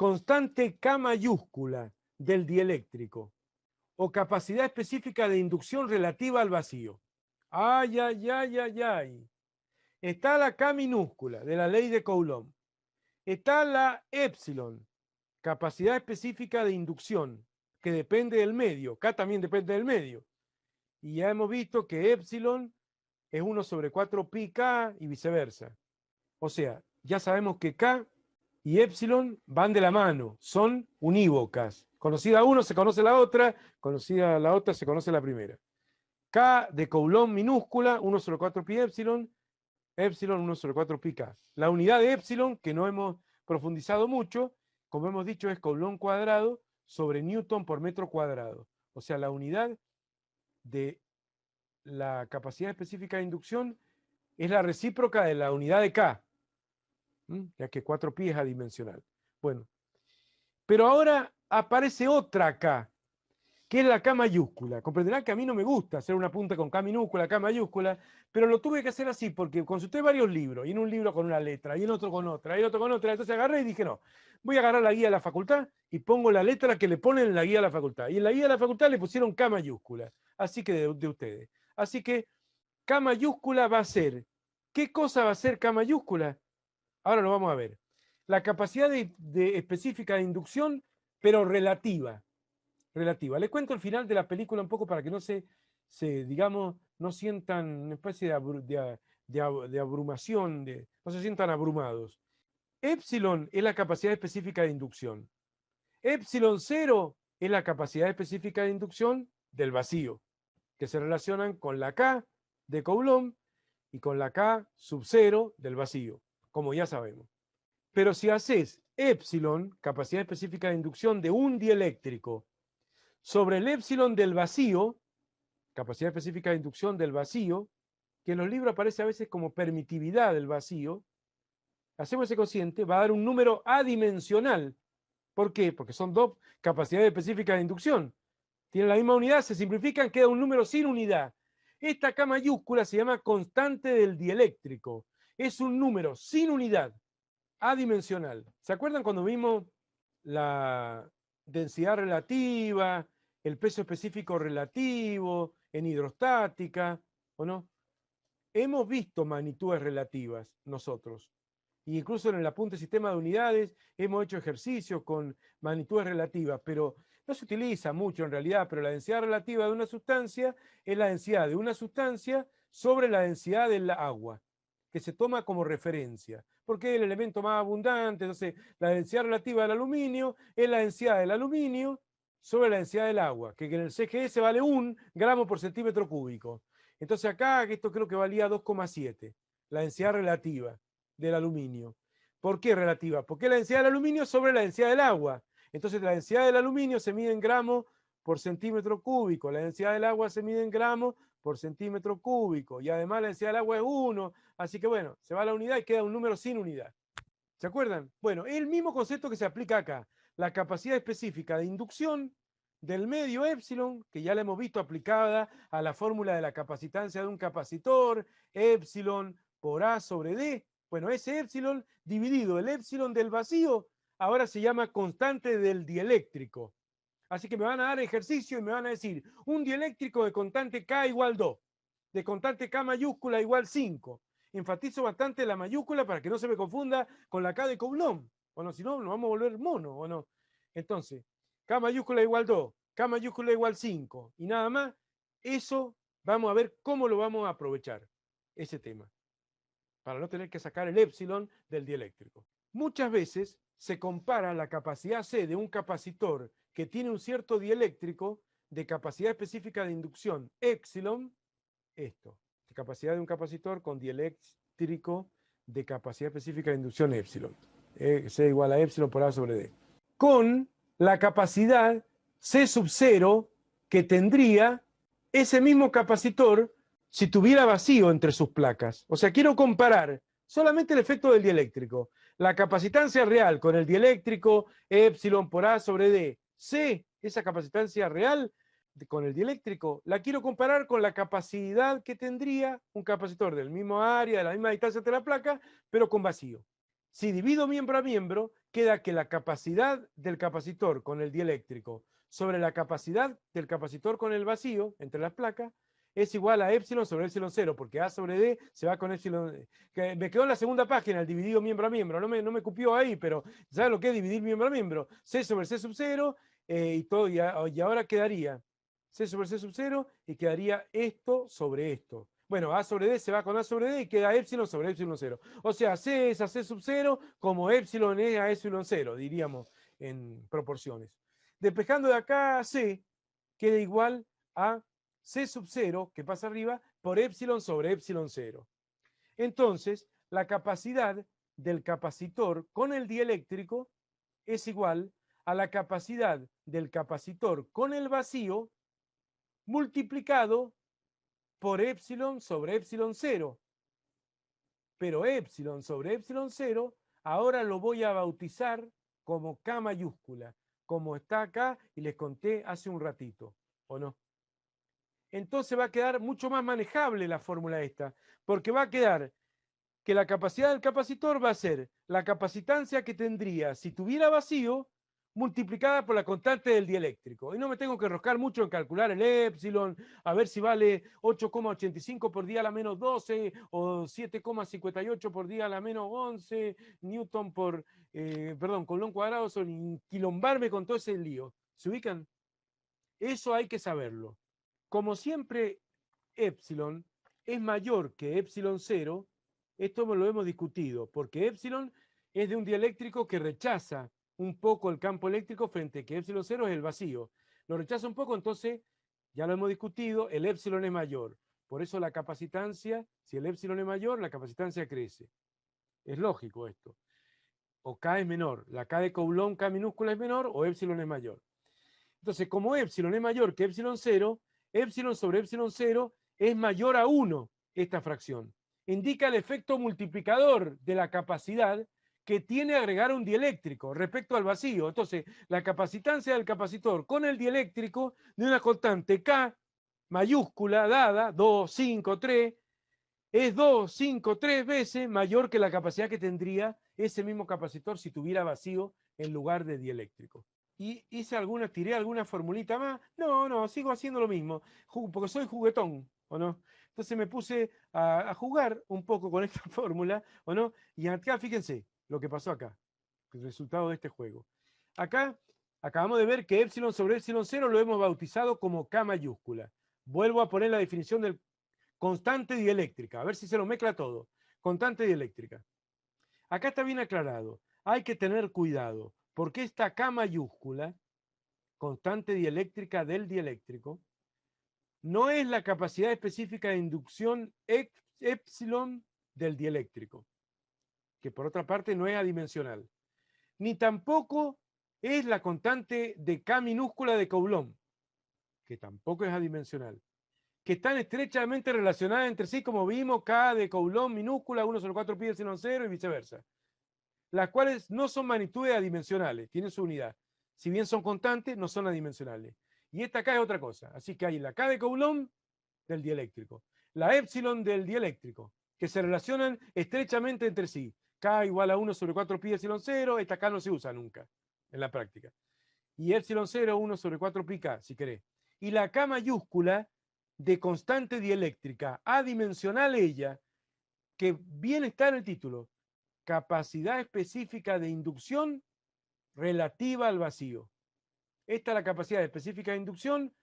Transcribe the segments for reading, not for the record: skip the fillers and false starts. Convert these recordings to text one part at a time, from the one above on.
constante K mayúscula del dieléctrico o capacidad específica de inducción relativa al vacío. Ay, ay, ay, ay, ay. Está la K minúscula de la ley de Coulomb. Está la epsilon, capacidad específica de inducción, que depende del medio. K también depende del medio. Y ya hemos visto que epsilon es 1 sobre 4 pi K y viceversa. O sea, ya sabemos que K y epsilon van de la mano, son unívocas. Conocida uno se conoce la otra, conocida la otra se conoce la primera. K de Coulomb minúscula, 1 sobre 4 pi epsilon, epsilon 1 sobre 4 pi K. La unidad de epsilon, que no hemos profundizado mucho, como hemos dicho, es Coulomb cuadrado sobre Newton por metro cuadrado. O sea, la unidad de la capacidad específica de inducción es la recíproca de la unidad de K, ya que 4pi es adimensional. Bueno, pero ahora aparece otra K, que es la K mayúscula. Comprenderán que a mí no me gusta hacer una punta con K minúscula, K mayúscula, pero lo tuve que hacer así porque consulté varios libros, y en un libro con una letra, y en otro con otra, y en otro con otra. Entonces agarré y dije, no, voy a agarrar la guía de la facultad y pongo la letra que le ponen en la guía de la facultad. Y en la guía de la facultad le pusieron K mayúscula, así que de ustedes. Así que K mayúscula va a ser, ¿qué cosa va a ser K mayúscula? Ahora lo vamos a ver. La capacidad específica de inducción, pero relativa. Relativa. Les cuento el final de la película un poco para que no digamos, no sientan una especie de abrumación, no se sientan abrumados. Epsilon es la capacidad específica de inducción. Epsilon 0 es la capacidad específica de inducción del vacío, que se relacionan con la K de Coulomb y con la K sub 0 del vacío, como ya sabemos. Pero si haces epsilon, capacidad específica de inducción de un dieléctrico, sobre el epsilon del vacío, capacidad específica de inducción del vacío, que en los libros aparece a veces como permitividad del vacío, hacemos ese cociente, va a dar un número adimensional. ¿Por qué? Porque son dos capacidades específicas de inducción. Tienen la misma unidad, se simplifican, queda un número sin unidad. Esta K mayúscula se llama constante del dieléctrico. Es un número sin unidad, adimensional. ¿Se acuerdan cuando vimos la densidad relativa, el peso específico relativo en hidrostática, o no? Hemos visto magnitudes relativas nosotros. E incluso en el apunte sistema de unidades hemos hecho ejercicios con magnitudes relativas, pero no se utiliza mucho en realidad, pero la densidad relativa de una sustancia es la densidad de una sustancia sobre la densidad del agua, que se toma como referencia, porque es el elemento más abundante. Entonces la densidad relativa del aluminio es la densidad del aluminio sobre la densidad del agua, que en el CGS vale 1 gramo por centímetro cúbico. Entonces acá, esto creo que valía 2,7, la densidad relativa del aluminio. ¿Por qué relativa? Porque la densidad del aluminio sobre la densidad del agua. Entonces la densidad del aluminio se mide en gramos por centímetro cúbico, la densidad del agua se mide en gramos por centímetro cúbico, y además la densidad del agua es 1, así que bueno, se va a la unidad y queda un número sin unidad. ¿Se acuerdan? Bueno, es el mismo concepto que se aplica acá, la capacidad específica de inducción del medio epsilon, que ya la hemos visto aplicada a la fórmula de la capacitancia de un capacitor, epsilon por A sobre D. Bueno, ese epsilon dividido el epsilon del vacío, ahora se llama constante del dieléctrico. Así que me van a dar ejercicio y me van a decir, un dieléctrico de constante K igual 2, de constante K mayúscula igual 5. Enfatizo bastante la mayúscula para que no se me confunda con la K de Coulomb. O no, si no, nos vamos a volver mono, ¿o no? Entonces, K mayúscula igual 2, K mayúscula igual 5, y nada más. Eso vamos a ver cómo lo vamos a aprovechar, ese tema, para no tener que sacar el epsilon del dieléctrico. Muchas veces se compara la capacidad C de un capacitor que tiene un cierto dieléctrico de capacidad específica de inducción epsilon, capacidad de un capacitor con dieléctrico de capacidad específica de inducción epsilon, C igual a epsilon por A sobre D, con la capacidad C sub 0 que tendría ese mismo capacitor si tuviera vacío entre sus placas. O sea, quiero comparar solamente el efecto del dieléctrico, la capacitancia real con el dieléctrico epsilon por A sobre D. C, esa capacitancia real con el dieléctrico, la quiero comparar con la capacidad que tendría un capacitor del mismo área, de la misma distancia entre la placa, pero con vacío. Si divido miembro a miembro, queda que la capacidad del capacitor con el dieléctrico sobre la capacidad del capacitor con el vacío entre las placas es igual a épsilon sobre épsilon 0, porque A sobre D se va con épsilon. Que me quedó en la segunda página el dividido miembro a miembro, no me cupió ahí, pero ¿sabes lo que es dividir miembro a miembro? C sobre C sub 0 y todo, y ahora quedaría C sobre C sub 0 y quedaría esto sobre esto. Bueno, A sobre D se va con A sobre D y queda épsilon sobre épsilon 0. O sea, C es a C sub 0 como épsilon es a épsilon 0, diríamos en proporciones. Despejando de acá C, queda igual a C sub 0, que pasa arriba, por épsilon sobre épsilon 0. Entonces, la capacidad del capacitor con el dieléctrico es igual a la capacidad del capacitor con el vacío multiplicado por épsilon sobre épsilon 0. Pero épsilon sobre épsilon 0 ahora lo voy a bautizar como K mayúscula, como está acá y les conté hace un ratito, ¿o no? Entonces va a quedar mucho más manejable la fórmula esta, porque va a quedar que la capacidad del capacitor va a ser la capacitancia que tendría si tuviera vacío multiplicada por la constante del dieléctrico. Y no me tengo que enroscar mucho en calcular el épsilon, a ver si vale 8,85 por día a la menos 12 o 7,58 por día a la menos 11 newton por, Coulomb cuadrado, son quilombarme con todo ese lío. ¿Se ubican? Eso hay que saberlo. Como siempre, épsilon es mayor que épsilon 0, esto lo hemos discutido, porque épsilon es de un dieléctrico que rechaza un poco el campo eléctrico frente a que épsilon 0 es el vacío. Lo rechaza un poco, entonces, ya lo hemos discutido, el épsilon es mayor. Por eso la capacitancia, si el épsilon es mayor, la capacitancia crece. Es lógico esto. O K es menor. La K de Coulomb, K minúscula es menor o épsilon es mayor. Entonces, como épsilon es mayor que épsilon 0, épsilon sobre épsilon 0 es mayor a 1 esta fracción. Indica el efecto multiplicador de la capacidad que tiene agregar un dieléctrico respecto al vacío. Entonces, la capacitancia del capacitor con el dieléctrico de una constante K mayúscula dada, 2, 5, 3, es 2, 5, 3 veces mayor que la capacidad que tendría ese mismo capacitor si tuviera vacío en lugar de dieléctrico. Y tiré alguna formulita más. No, sigo haciendo lo mismo, porque soy juguetón, ¿o no? Entonces me puse a jugar un poco con esta fórmula, ¿o no? Y acá, fíjense lo que pasó acá, el resultado de este juego. Acá acabamos de ver que épsilon sobre épsilon 0 lo hemos bautizado como K mayúscula. Vuelvo a poner la definición del constante dieléctrica, a ver si se lo mezcla todo. Constante dieléctrica. Acá está bien aclarado. Hay que tener cuidado, porque esta K mayúscula, constante dieléctrica del dieléctrico, no es la capacidad específica de inducción épsilon del dieléctrico, que por otra parte no es adimensional, ni tampoco es la constante de K minúscula de Coulomb, que tampoco es adimensional, que están estrechamente relacionadas entre sí, como vimos, K de Coulomb minúscula, 1 sobre 4 pi epsilon 0 y viceversa, las cuales no son magnitudes adimensionales, tienen su unidad. Si bien son constantes, no son adimensionales. Y esta K es otra cosa. Así que hay la K de Coulomb del dieléctrico, la épsilon del dieléctrico, que se relacionan estrechamente entre sí. K igual a 1 sobre 4 pi epsilon 0, esta K no se usa nunca en la práctica. Y epsilon 0, 1 sobre 4 pi K, si querés. Y la K mayúscula de constante dieléctrica, adimensional ella, que bien está en el título, capacidad específica de inducción relativa al vacío. Esta es la capacidad específica de inducción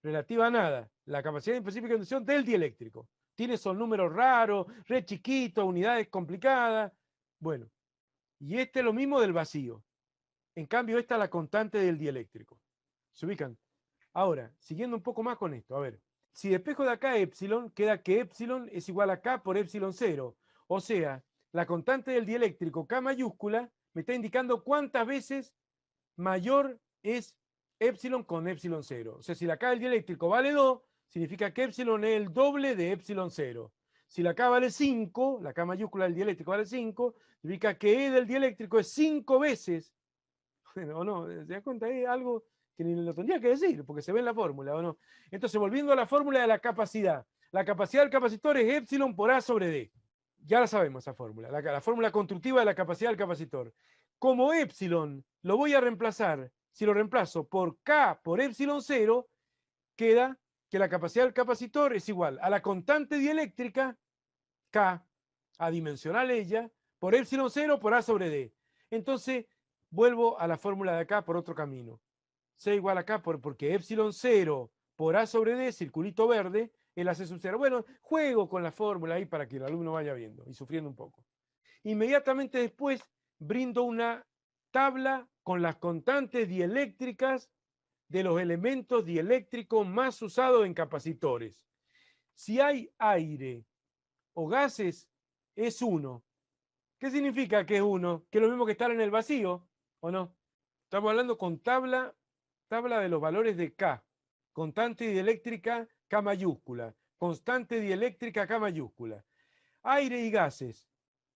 relativa a nada. La capacidad específica de inducción del dieléctrico. Tiene esos números raros, re chiquitos, unidades complicadas. Bueno, y este es lo mismo del vacío. En cambio, esta es la constante del dieléctrico. ¿Se ubican? Ahora, siguiendo un poco más con esto, a ver. Si despejo de acá épsilon, queda que épsilon es igual a K por épsilon 0. O sea, la constante del dieléctrico K mayúscula me está indicando cuántas veces mayor es épsilon con épsilon 0. O sea, si la K del dieléctrico vale 2, significa que épsilon es el doble de épsilon 0. Si la K vale 5, la K mayúscula del dieléctrico vale 5, significa que E del dieléctrico es 5 veces. ¿O no? ¿Se da cuenta? Es algo que ni lo tendría que decir, porque se ve en la fórmula, ¿o no? Entonces, volviendo a la fórmula de la capacidad del capacitor es épsilon por A sobre D. Ya la sabemos esa fórmula, la fórmula constructiva de la capacidad del capacitor. Como epsilon lo voy a reemplazar, si lo reemplazo por K por epsilon 0, queda que la capacidad del capacitor es igual a la constante dieléctrica, K, adimensional ella, por epsilon 0 por A sobre D. Entonces, vuelvo a la fórmula de acá por otro camino. C igual a K porque epsilon 0 por A sobre D, circulito verde, el AC sub 0. Bueno, juego con la fórmula ahí para que el alumno vaya viendo y sufriendo un poco. Inmediatamente después brindo una tabla con las constantes dieléctricas de los elementos dieléctricos más usados en capacitores. Si hay aire o gases, es 1. ¿Qué significa que es 1? Que es lo mismo que estar en el vacío, ¿o no? Estamos hablando con tabla de los valores de K. Constante dieléctrica K mayúscula. Constante dieléctrica K mayúscula. Aire y gases.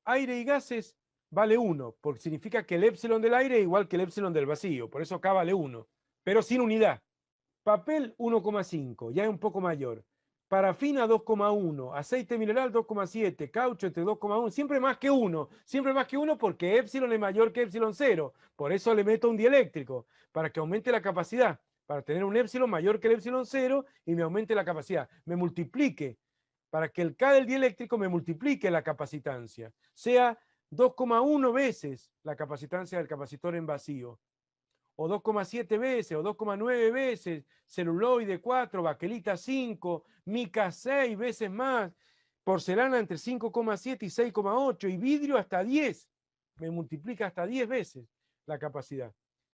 Aire y gases vale 1, porque significa que el epsilon del aire es igual que el epsilon del vacío. Por eso K vale 1, pero sin unidad. Papel 1,5, ya es un poco mayor. Parafina 2,1, aceite mineral 2,7, caucho entre 2,1, siempre más que 1, siempre más que 1 porque epsilon es mayor que epsilon 0. Por eso le meto un dieléctrico, para que aumente la capacidad, para tener un epsilon mayor que el epsilon 0 y me aumente la capacidad, me multiplique, para que el K del dieléctrico me multiplique la capacitancia, sea 2,1 veces la capacitancia del capacitor en vacío, o 2,7 veces, o 2,9 veces, celuloide 4, baquelita 5, mica 6 veces más, porcelana entre 5,7 y 6,8, y vidrio hasta 10. Me multiplica hasta 10 veces la capacidad.